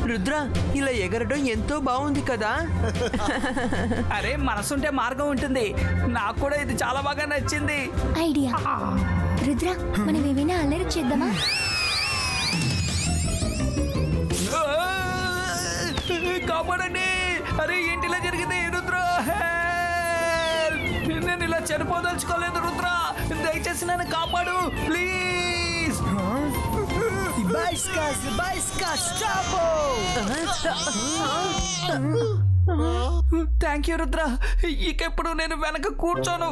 రుద్ర, ఇలా ఎగరడం ఎంతో బాగుంది కదా. అరే మనసుంటే మార్గం ఉంటుంది. నాకు కూడా ఇది చాలా బాగా నచ్చింది. ఐడియా. రుద్ర, మనం ఏమైనా అల్లరి చేద్దామా? కాపాడండి. అరే ఏంటిలా జరిగింది రుద్ర? నేను ఇలా చనిపోదలుచుకోలేదు రుద్ర, దయచేసి నన్ను కాపాడు ప్లీజ్. థ్యాంక్ యూ రుద్ర, ఇకెప్పుడు నేను వెనక కూర్చోను.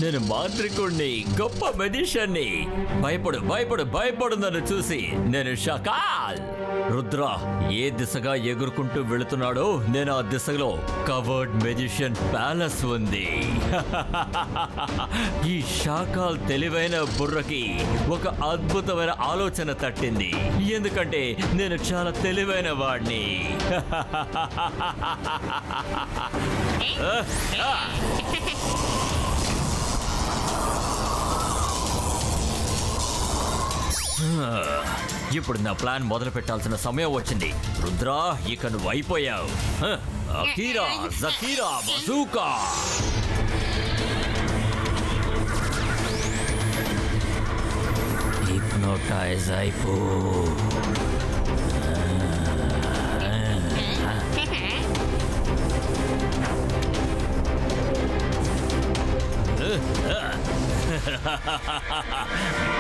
నేను మాంత్రికుణ్ణి, గొప్ప మెజిషియన్ని. భయపడు భయపడు భయపడు నన్ను చూసి. నేను షకాల్. రుద్ర ఏ దిశగా ఎగురుకుంటూ వెళుతున్నాడో నేను ఆ దిశలో కవర్డ్ మెజిషియన్ ప్యాలెస్ ఉంది. ఈ షాకాల్ తెలివైన బుర్రకి ఒక అద్భుతమైన ఆలోచన తట్టింది, ఎందుకంటే నేను చాలా తెలివైన వాడిని. ఇప్పుడు నా ప్లాన్ మొదలు పెట్టాల్సిన సమయం వచ్చింది. రుద్రా, ఇక నువ్వు అయిపోయావు. అకీరా, జకీరా, బజూకా. హిప్నోటైజ్ అయిపో.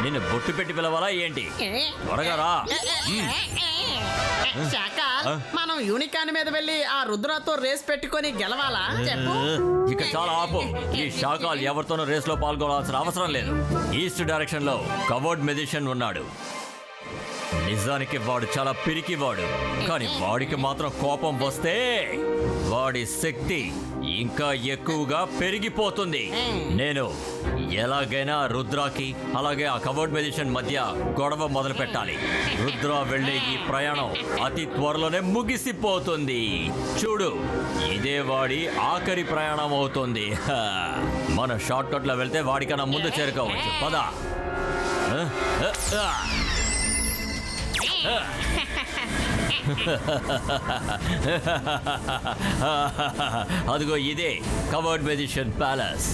నిన్ను బొట్టు పెట్టి పిలవాలా ఏంటి? త్వరగా రా. శాకాల్, మనం యూనికాన్ మీద వెళ్ళి ఆ రుద్రతో రేస్ పెట్టుకొని గెలవాలా చెప్పు. ఇక చాలా ఆపు. ఈ షాకాల్ ఎవరితోనూ రేస్ లో పాల్గొనాల్సిన అవసరం లేదు. ఈస్ట్ డైరెక్షన్ లో కవర్డ్ మెజిషియన్ ఉన్నాడు. నిజానికి వాడు చాలా పిరికివాడు, కానీ వాడికి మాత్రం కోపం వస్తే వాడి శక్తి ఇంకా ఎక్కువగా పెరిగిపోతుంది. నేను ఎలాగైనా రుద్రాకి అలాగే ఆ కవర్డ్ మెజిషియన్ మధ్య గొడవ మొదలు పెట్టాలి. రుద్ర వెళ్ళే ఈ ప్రయాణం అతి త్వరలోనే ముగిసిపోతుంది. చూడు, ఇదే వాడి ఆఖరి ప్రయాణం అవుతుంది. మన షార్ట్ కట్ లో వెళ్తే వాడికన్నా ముందు చేరుకోవచ్చు. పద. అదిగో ఇదే కవర్డ్ మెజిషియన్ ప్యాలెస్.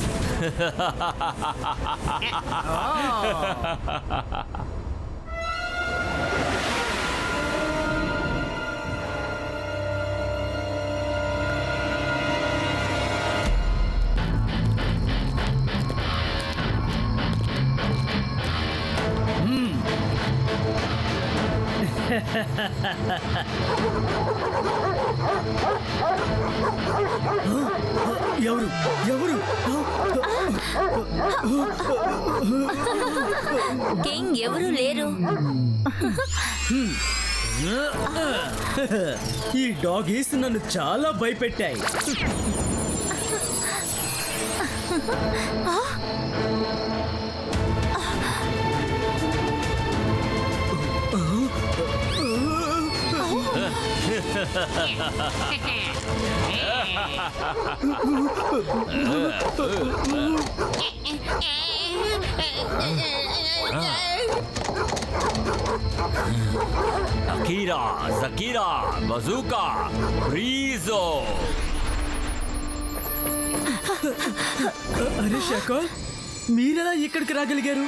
ఎవరు ఎవరు? కింగ్ ఎవరు లేరు. ఈ డాగీస్ నన్ను చాలా భయపెట్టాయి. అకీరా, జకీరా, బజూకా, రీజో. అరే షకాల్, మీరెలా ఇక్కడికి రాగలిగారు?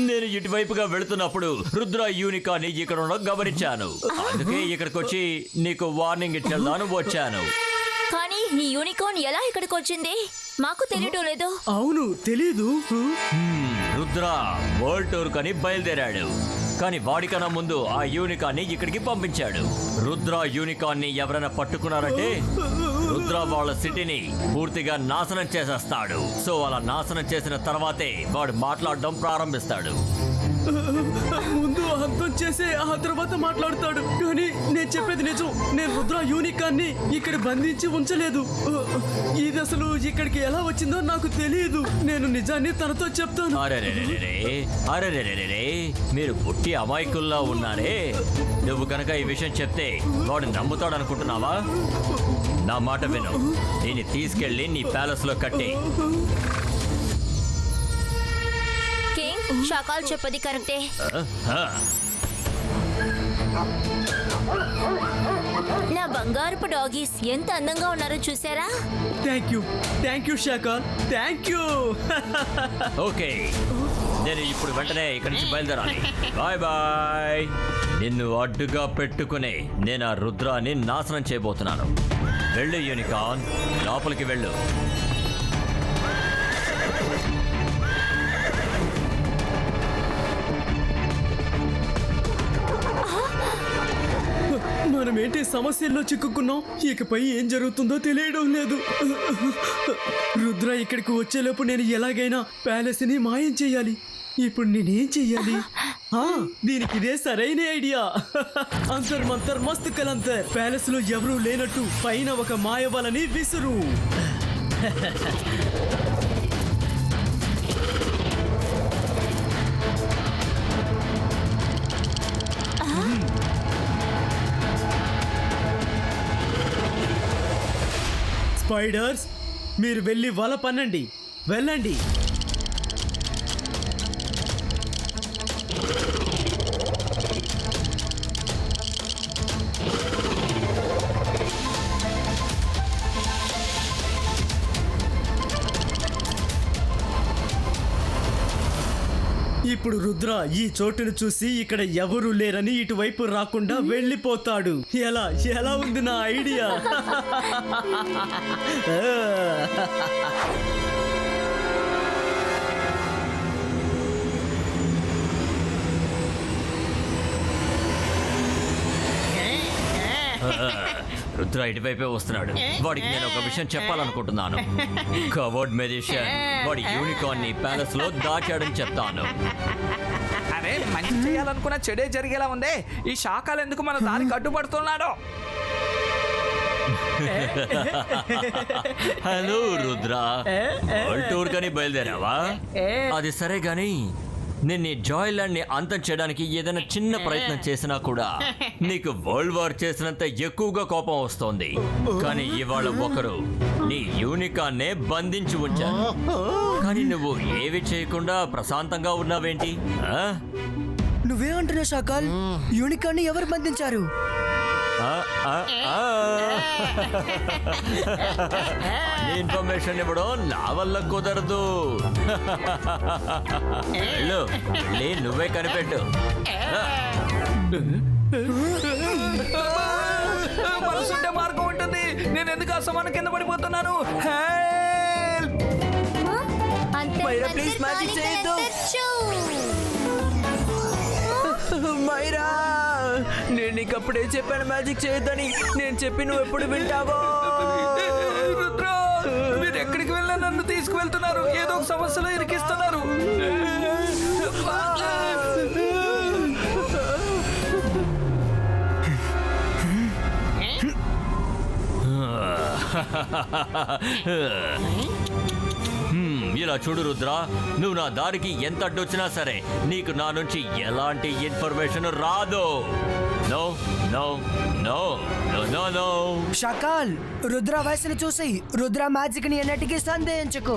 నేను ఇటువైపుగా వెళుతున్నప్పుడు రుద్ర యూనికాన్ని ఇక్కడ ఉండడం గమనించాను. అందుకే ఇక్కడికి వచ్చి నీకు వార్నింగ్ ఇచ్చేద్దాను వచ్చాను. కానీ ఈ యూనికార్న్ ఎలా ఇక్కడికి వచ్చింది? మాకు తెలియటం లేదు. అవును, తెలీదు. రుద్ర వరల్డ్ టూర్ కని బయలుదేరాడు, కానీ వాడికన్నా ముందు ఆ యూనికాన్ని ఇక్కడికి పంపించాడు. రుద్ర యూనికాన్ని ఎవరైనా పట్టుకున్నారంటే రుద్ర వాళ్ళ సిటీని పూర్తిగా నాశనం చేసేస్తాడు. సో అలా నాశనం చేసిన తర్వాతే వాడు మాట్లాడడం ప్రారంభిస్తాడు. ముందు అంతం చేసే ఆ తర్వాత మాట్లాడతాడు. కానీ నేను చెప్పేది నిజం. నేను రుద్ర యూనికాన్ని ఇక్కడ బంధించి ఉంచలేదు. ఇది అసలు ఇక్కడికి ఎలా వచ్చిందో నాకు తెలియదు. నేను నిజాన్ని తనతో చెప్తాను. అరెరెరెరెరే, మీరు పుట్టి అమాయకుల్లా ఉన్నారే. నువ్వు కనుక ఈ విషయం చెప్తే వాడు నమ్ముతాడు అనుకుంటున్నావా? నా మాట విను. దీన్ని తీసుకెళ్ళి నీ ప్యాలెస్ లో కట్టి. కింగ్, షాకాల్ చెప్పది కరెక్టే. నా బంగారపు డాగీస్ ఎంత అందంగా ఉన్నారో చూసారా? థ్యాంక్ యూ షాకాల్, థ్యాంక్ యూ. ఓకే, నేను ఇప్పుడు వెంటనే ఇక్కడి నుంచి బయలుదేరాలి. Bye bye. నిన్ను అడ్డుగా పెట్టుకుని నేను ఆ రుద్రాన్ని నాశనం చేయబోతున్నాను. వెళ్ళు యూనికార్న్, లోపలికి వెళ్ళు. మనమేంటి సమస్యల్లో చిక్కుకున్నాం. ఇకపై ఏం జరుగుతుందో తెలియడం లేదు. రుద్ర ఇక్కడికి వచ్చేలోపు నేను ఎలాగైనా ప్యాలెస్ ని మాయం చేయాలి. ఇప్పుడు నేనేం చెయ్యాలి? దీనికి ఇదే సరైన ఐడియా. అంతర్ మంతర్ మస్త్ కలంతర్. ప్యాలెస్ లో ఎవరూ లేనట్టు పైన ఒక మాయవలని విసురు. స్పైడర్స్, మీరు వెళ్ళి వల పన్నండి. వెళ్ళండి. ఇప్పుడు రుద్ర ఈ చోటును చూసి ఇక్కడ ఎవరు లేరని ఇటువైపు రాకుండా వెళ్ళిపోతాడు. ఎలా ఉంది నా ఐడియా? రుద్ర ఇటువైపే వస్తున్నాడు. వాడికి నేను ఒక విషయం చెప్పాలనుకుంటున్నాను. కవర్డ్ మెజిషియన్ వాడి యూనికార్న్ ని ప్యాలెస్ లో దాచాడని చెప్తాను. అరే, మంచి చేయాలనుకున్న చెడే జరిగేలా ఉందే. ఈ శాఖలు ఎందుకు మన దారికి అడ్డుపడుతున్నాడు? హలో రుద్ర, వరల్డ్ టూర్ కని బయలుదేరావా? అది సరే గాని నేను జాయ్ ల్యాండ్ ని అంతం చేయడానికి ఏదైనా చిన్న ప్రయత్నం చేసినా కూడా నీకు వరల్డ్ వార్ చేసినంత ఎక్కువగా కోపం వస్తోంది. కానీ ఇవాళ ఒకరు నీ యూనికాన్నే బంధించి ఉంచారు. కానీ నువ్వు ఏవి చేయకుండా ప్రశాంతంగా ఉన్నావేంటి? నువ్వేమంటున్నావు షాకాల్? యూనికార్న్ ఎవరు బంధించారు? ఇన్ఫర్మేషన్ ఇవ్వడం నా వల్ల కుదరదు. నువ్వే కనిపెట్టు. మనసుంటే మార్గం ఉంటుంది. నేను ఎందుకు అసమానం కింద పడిపోతున్నాను? మైరా, ప్లీజ్ మ్యాజిక్ చేయొద్దు. మైరా, నేను నీకు అప్పుడే చెప్పాను మ్యాజిక్ చేయొద్దని. నేను చెప్పి నువ్వు ఎప్పుడు వింటావో? రుద్ర, మీరు ఎక్కడికి వెళ్ళినా నన్ను తీసుకువెళ్తున్నారు. ఏదో ఒక సమస్యలో ఇరికిస్తున్నారు. ఇలా చూడు రుద్ర, నువ్వు నా దారికి ఎంత అడ్డొచ్చినా సరే నీకు నా నుంచి ఎలాంటి ఇన్ఫర్మేషన్ రాదు. No no no no no no. షాకాల్, రుద్ర వయసుని చూసి రుద్ర మ్యాజిక్ ని ఎన్నటికీ సందేహించకు.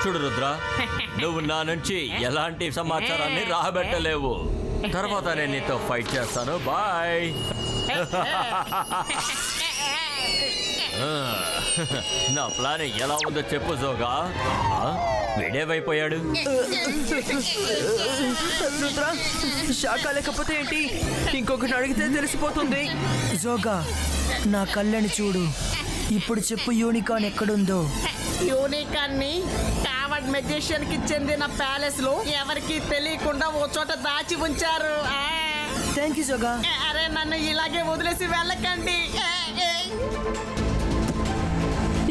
చూడు రుద్ర, నువ్వు నా నుంచి ఎలాంటి సమాచారాన్ని రాబెట్టలేవు. తర్వాత నేను నీతో ఫైట్ చేస్తాను. బాయ్. నా ప్లాన్ ఎలా ఉందో చెప్పు జోగా. వీడేవైపోయాడు. రుద్ర, షాకా లేకపోతే ఏంటి? ఇంకొకటి అడిగితే తెలిసిపోతుంది. జోగా, నా కళ్ళని చూడు. ఇప్పుడు చెప్పు యూనికార్న్ ఎక్కడుందో. యూనికాన్ ని కావర్డ్ మెజిషియన్ కి చెందిన ప్యాలెస్ లో ఎవరికి తెలియకుండా ఓ చోట దాచి ఉంచారు. థ్యాంక్ యూ సోగా. అరే నన్ను ఇలాగే వదిలేసి వెళ్ళకండి.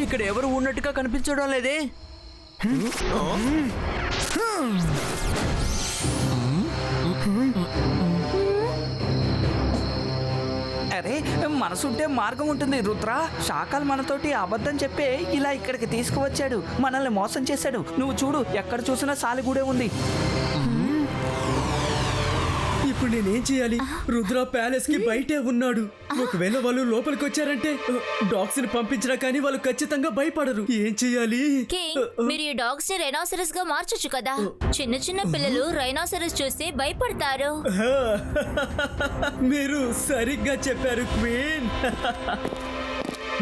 ఇక్కడ ఎవరు ఉన్నట్టుగా కనిపించడం లేదే. అరే మనసుంటే మార్గం ఉంటుంది రుద్ర. శాఖలు మనతోటి అబద్ధం చెప్పే ఇలా ఇక్కడికి తీసుకువచ్చాడు, మనల్ని మోసం చేశాడు. నువ్వు చూడు, ఎక్కడ చూసినా సాలిగూడే ఉంది. ఇప్పుడు నేనేం చేయాలి? రుద్ర ప్యాలెస్ కి బయటే ఉన్నాడు. ఒకవేళ వాళ్ళు లోపలికి వచ్చారంటే డాగ్స్ ని పంపించినా కానీ వాళ్ళు ఖచ్చితంగా భయపడరు. ఏం చేయాలి? కింగ్, మీరు ఈ డాగ్స్ ని రైనోసరస్ గా మార్చొచ్చు కదా. చిన్న చిన్న పిల్లలు రైనోసరస్ చూసి భయపడతారు. మీరు సరిగ్గా చెప్పారు క్వీన్.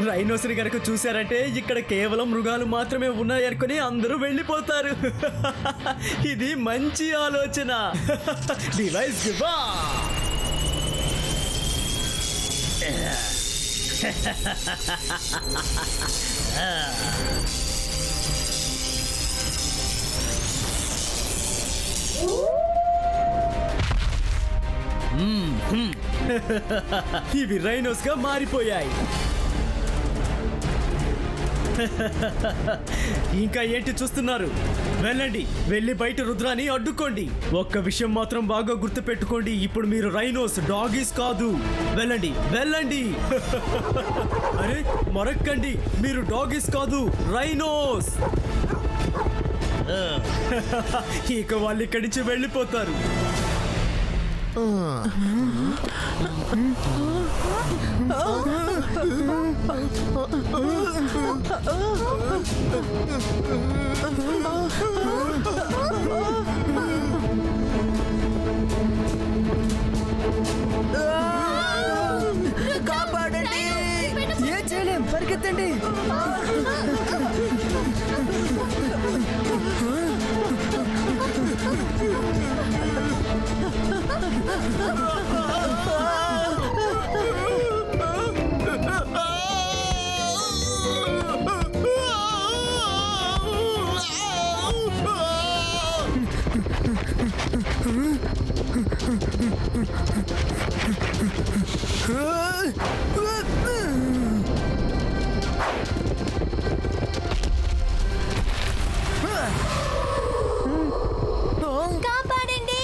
రైనోస్ని కనుక చూశారంటే ఇక్కడ కేవలం మృగాలు మాత్రమే ఉన్నాయనుకుని అందరూ వెళ్ళిపోతారు. ఇది మంచి ఆలోచన. డివైస్ గివా. ఇవి రైనోస్ గా మారిపోయాయి. ఇంకా ఏంటి చూస్తున్నారు? వెళ్ళండి, వెళ్ళి బయట రుద్రాని అడ్డుకోండి. ఒక్క విషయం మాత్రం బాగా గుర్తు పెట్టుకోండి, ఇప్పుడు మీరు రైనోస్, డాగీస్ కాదు. వెళ్ళండి, వెళ్ళండి. అరే మరక్కండి, మీరు డాగీస్ కాదు, రైనోస్. ఇక వాళ్ళు ఇక్కడి నుంచి వెళ్ళిపోతారు. కాపాడండి! ఏం చేయలేం, పరిగెత్తండి. కాపాడండి!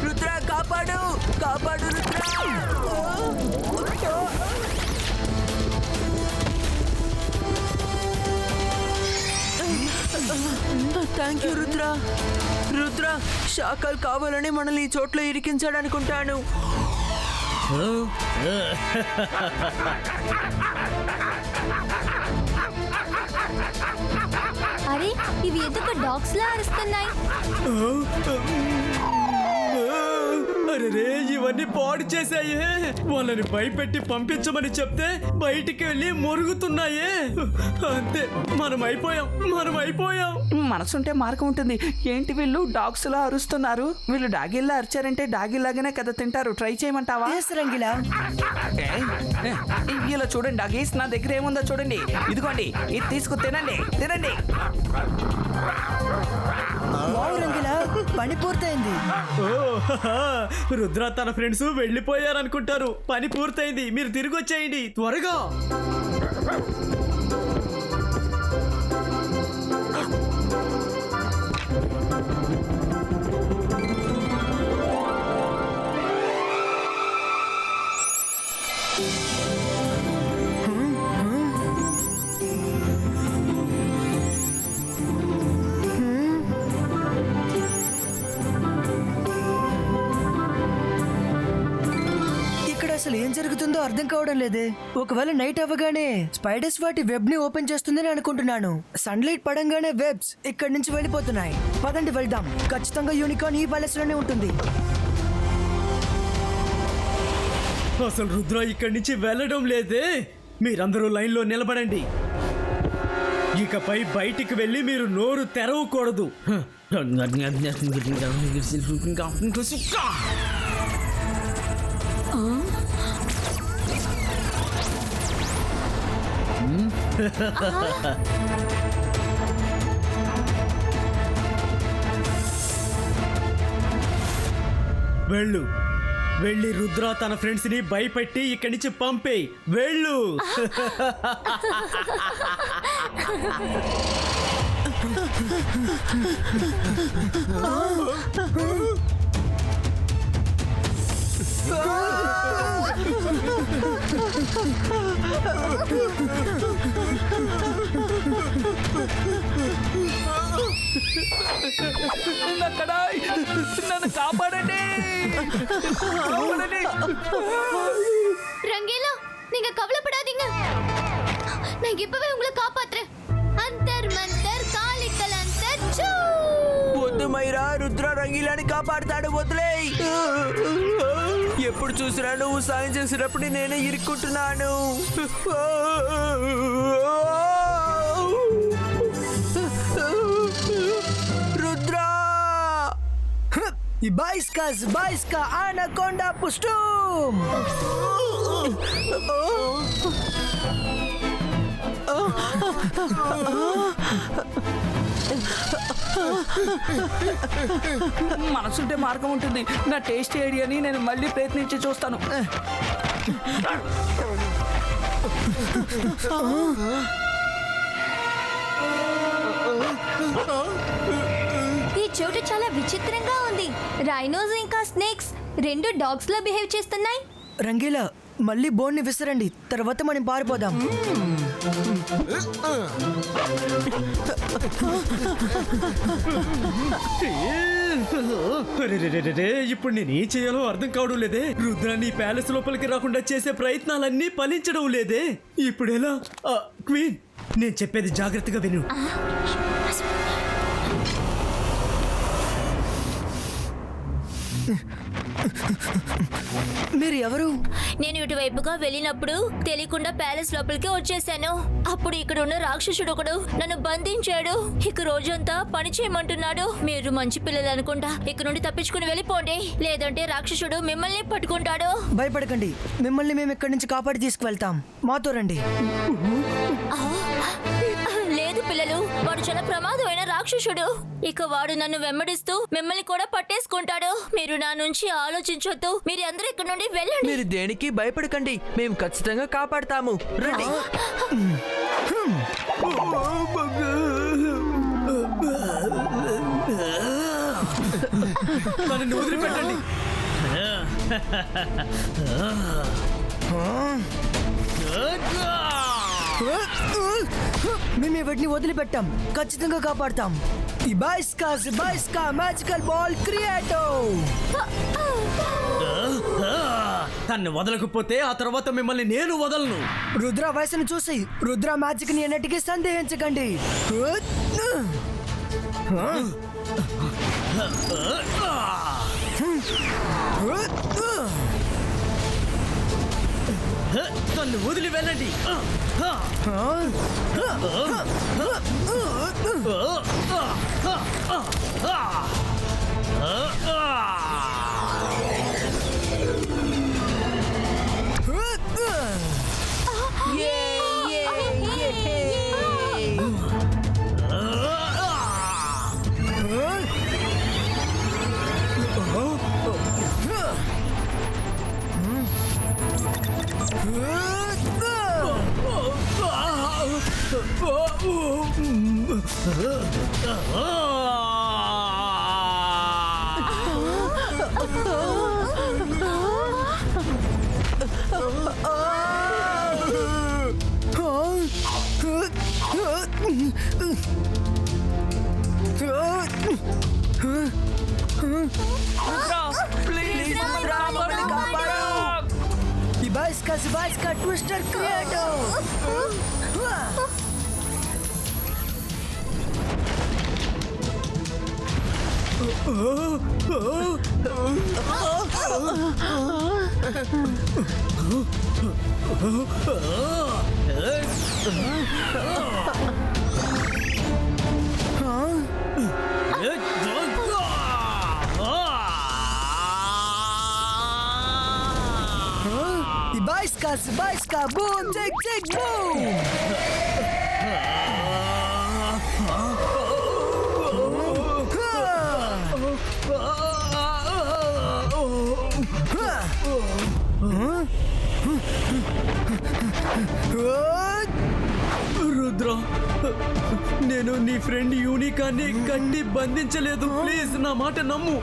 రుద్ర కాపాడు, కాపాడు రుద్ర. Thank you Rudra. రుద్ర శాఖలు కావాలని మనల్ని ఈ చోట్ల ఇరికించాడనుకుంటాను. అరే ఇవి ఎందుకు డాగ్స్ లా అరుస్తున్నాయి? అరే ఇవన్నీ పాడు చేశాయే. వాళ్ళని భయపెట్టి పంపించమని చెప్తే బయటికి వెళ్ళి మొరుగుతున్నాయే. అంతే, మనం అయిపోయాం. మనసుంటే మార్గం ఉంటుంది. ఏంటి వీళ్ళు డాగ్స్ లా అరుస్తున్నారు? వీళ్ళు డాగిల్లా అరిచారంటే డాగిల్లాగానే కదా తింటారు. ట్రై చేయమంటావా? రంగిలా ఇలా చూడండి డాగీస్, నా దగ్గర ఏముందో చూడండి. ఇదిగోండి, ఇది తీసుకు తినండి. రంగిలా పని పూర్తయింది. రుద్ర తన ఫ్రెండ్స్ వెళ్ళిపోయారనుకుంటారు. పని పూర్తయింది, మీరు తిరిగి వచ్చేయండి త్వరగా. అసలు ఏం జరుగుతుందో అర్థం కావడం లేదే. ఒకవేళ నైట్ అవ్వగానే స్పైడర్స్ వాటి వెబ్ ని ఓపెన్ చేస్తుందని అనుకుంటున్నాను. సన్లైట్ పడంగానే వెబ్స్ ఇక్కడి నుంచి వెళ్ళిపోతున్నాయి. పదండి వెళ్దాం. ఖచ్చితంగా యూనికార్న్ ఈ ప్యాలెస్ లోనే ఉంటుంది. అసలు రుద్ర ఇక్కడి నుంచి వెళ్ళడం లేదే. మీరందరూ లైన్లో నిలబడండి. ఇకపై బయటికి వెళ్ళి మీరు నోరు తెరవకూడదు. వెళ్ళు. వెళ్ళి రుద్ర తన ఫ్రెండ్స్ ని భయపెట్టి ఇక్కడి నుంచి పంపేయ్. వెళ్ళు. నన్ను కాపాడండి. ரங்கேலா நீங்க கவலைப்படாதீங்க. நான் இப்பவே உங்களை காப்பாத்துறேன். அந்தர் மந்தர் காலிக்கல் அந்தர் சூ. వద్దు మైరా, రుద్ర రంగీలాని కాపాడుతాడు, వదిలేయ్. ఎప్పుడు చూసినా నువ్వు సాయం చేసినప్పుడు నేనే ఇరుక్కుంటున్నాను. Rudra Zbajska anakonda pustum! మనసుంటే మార్గం ఉంటుంది. నా టేస్ట్ ఐడియాని నేను మళ్ళీ ప్రయత్నించి చూస్తాను. ఈ చోటు చాలా విచిత్రంగా ఉంది. రైనోస్ ఇంకా స్నేక్స్ రెండు డాగ్స్ లా బిహేవ్ చేస్తున్నాయి. రంగీలా, మళ్ళీ బోన్ని విసరండి, తర్వాత మనం పారిపోదాం. ఇప్పుడు నేనేం చేయాలో అర్థం కావడం లేదే. రుద్రాన్ని ప్యాలెస్ లోపలికి రాకుండా చేసే ప్రయత్నాలన్నీ ఫలించడం లేదే. ఇప్పుడు ఎలా? క్వీన్, నేను చెప్పేది జాగ్రత్తగా విను. మీరు ఎవరు? నేను ఇటువైపుగా వెళ్ళినప్పుడు తెలియకుండా ప్యాలెస్ లోపలికి వచ్చేసాను. అప్పుడు ఇక్కడ ఉన్న రాక్షసుడు ఒకడు నన్ను బంధించాడు. ఇక రోజంతా పని చేయమంటున్నాడు. మీరు మంచి పిల్లలు అనుకుంటా ఇక్కడ నుండి తప్పించుకుని వెళ్ళిపోండి, లేదంటే రాక్షసుడు మిమ్మల్ని పట్టుకుంటాడు. భయపడకండి, మిమ్మల్ని మేము ఇక్కడి నుంచి కాపాడి తీసుకువెళ్తాం. మాతో రండి. లేదు పిల్లలు, వాడు చాలా ప్రమాదమైన రాక్షసుడు. ఇక వాడు నన్ను వెంబడిస్తూ మిమ్మల్ని కూడా పట్టేసుకుంటాడు. మీరు నా నుంచి ఆలోచించొద్దు. మీరు అందరూ ఇక్కడ నుండి వెళ్ళండి. మీరు దేనికి భయపడకండి, మేము ఖచ్చితంగా కాపాడతాము. రండి. నన్ను వదిలిపెట్టండి. మేము వీటిని వదిలిపెట్టాం, ఖచ్చితంగా కాపాడతాం. ఇబాయిస్కా మ్యాజికల్ బాల్ క్రియేటో. తన్ని వదలకపోతే ఆ తర్వాత మిమ్మల్ని నేను వదలను. రుద్ర వయసును చూసి రుద్ర మ్యాజిక్ ని ఎన్నటికీ సందేహించకండి. తన్ను వదిలి వెళ్ళండి. Zibaiska Twister Creator. Zibaiska Boom Tick Tick Boom. Rudra, నేను నీ ఫ్రెండ్ యూనికాన్ని కట్టి బంధించలేదు. ప్లీజ్ నా మాట నమ్ము.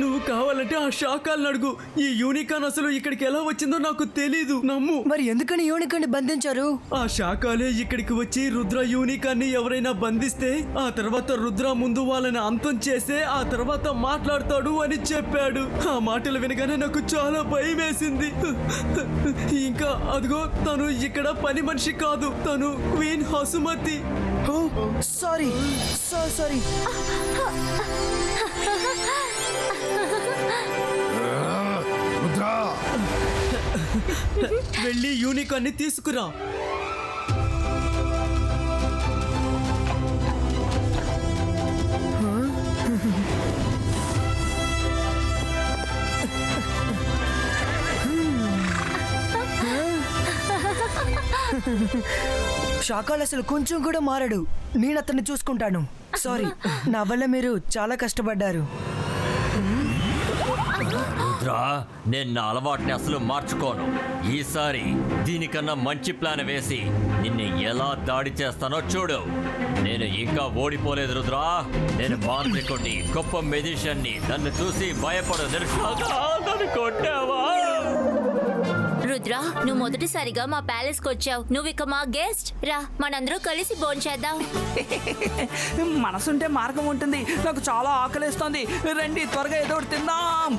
నువ్వు కావాలంటే ఆ శాఖల్ని అడుగు. ఈ యూనికాన్ అసలు ఇక్కడికి ఎలా వచ్చిందో నాకు తెలీదు. నమ్ము. మరి ఎందుకని యూనికాన్ని బంధించారు? ఆ శాఖలే ఇక్కడికి వచ్చి రుద్ర యూనికాన్ని ఎవరైనా బంధిస్తే ఆ తర్వాత రుద్ర ముందు వాళ్ళని అంతం చేసే ఆ తర్వాత మాట్లాడతాడు అని చెప్పాడు. ఆ మాటలు వినగానే నాకు చాలా భయం వేసింది. ఇంకా అదిగో తను ఇక్కడ పని మనిషి కాదు, తను క్వీన్ హసుమతి. Sorry sorry. వెళ్ళి యూనికాన్ని తీసుకురా. శాఖలు అసలు కొంచెం కూడా మారడు. నేను అతన్ని చూసుకుంటాను. సారీ, నా వల్ల మీరు చాలా కష్టపడ్డారు. రుద్రా, నేను నా అలవాటుని అసలు మార్చుకోను. ఈసారి దీనికన్నా మంచి ప్లాన్ వేసి నిన్ను ఎలా దాడి చేస్తానో చూడు. నేను ఇంకా ఓడిపోలేదు రుద్రా. నేను మాంత్రికుడిని, గొప్ప మెజిషియన్ని. నన్ను చూసి భయపడు. నన్ను కొట్టావా? రుద్ర, నువ్వు మొదటిసారిగా మా ప్యాలెస్ కి వచ్చావు. నువ్వు ఇక మా గెస్ట్. రా, మనందరూ కలిసి భోంచేద్దాం. మనసుంటే మార్గం ఉంటుంది. నాకు చాలా ఆకలిస్తోంది. రండి, త్వరగా ఏదో ఒకటి తిందాం.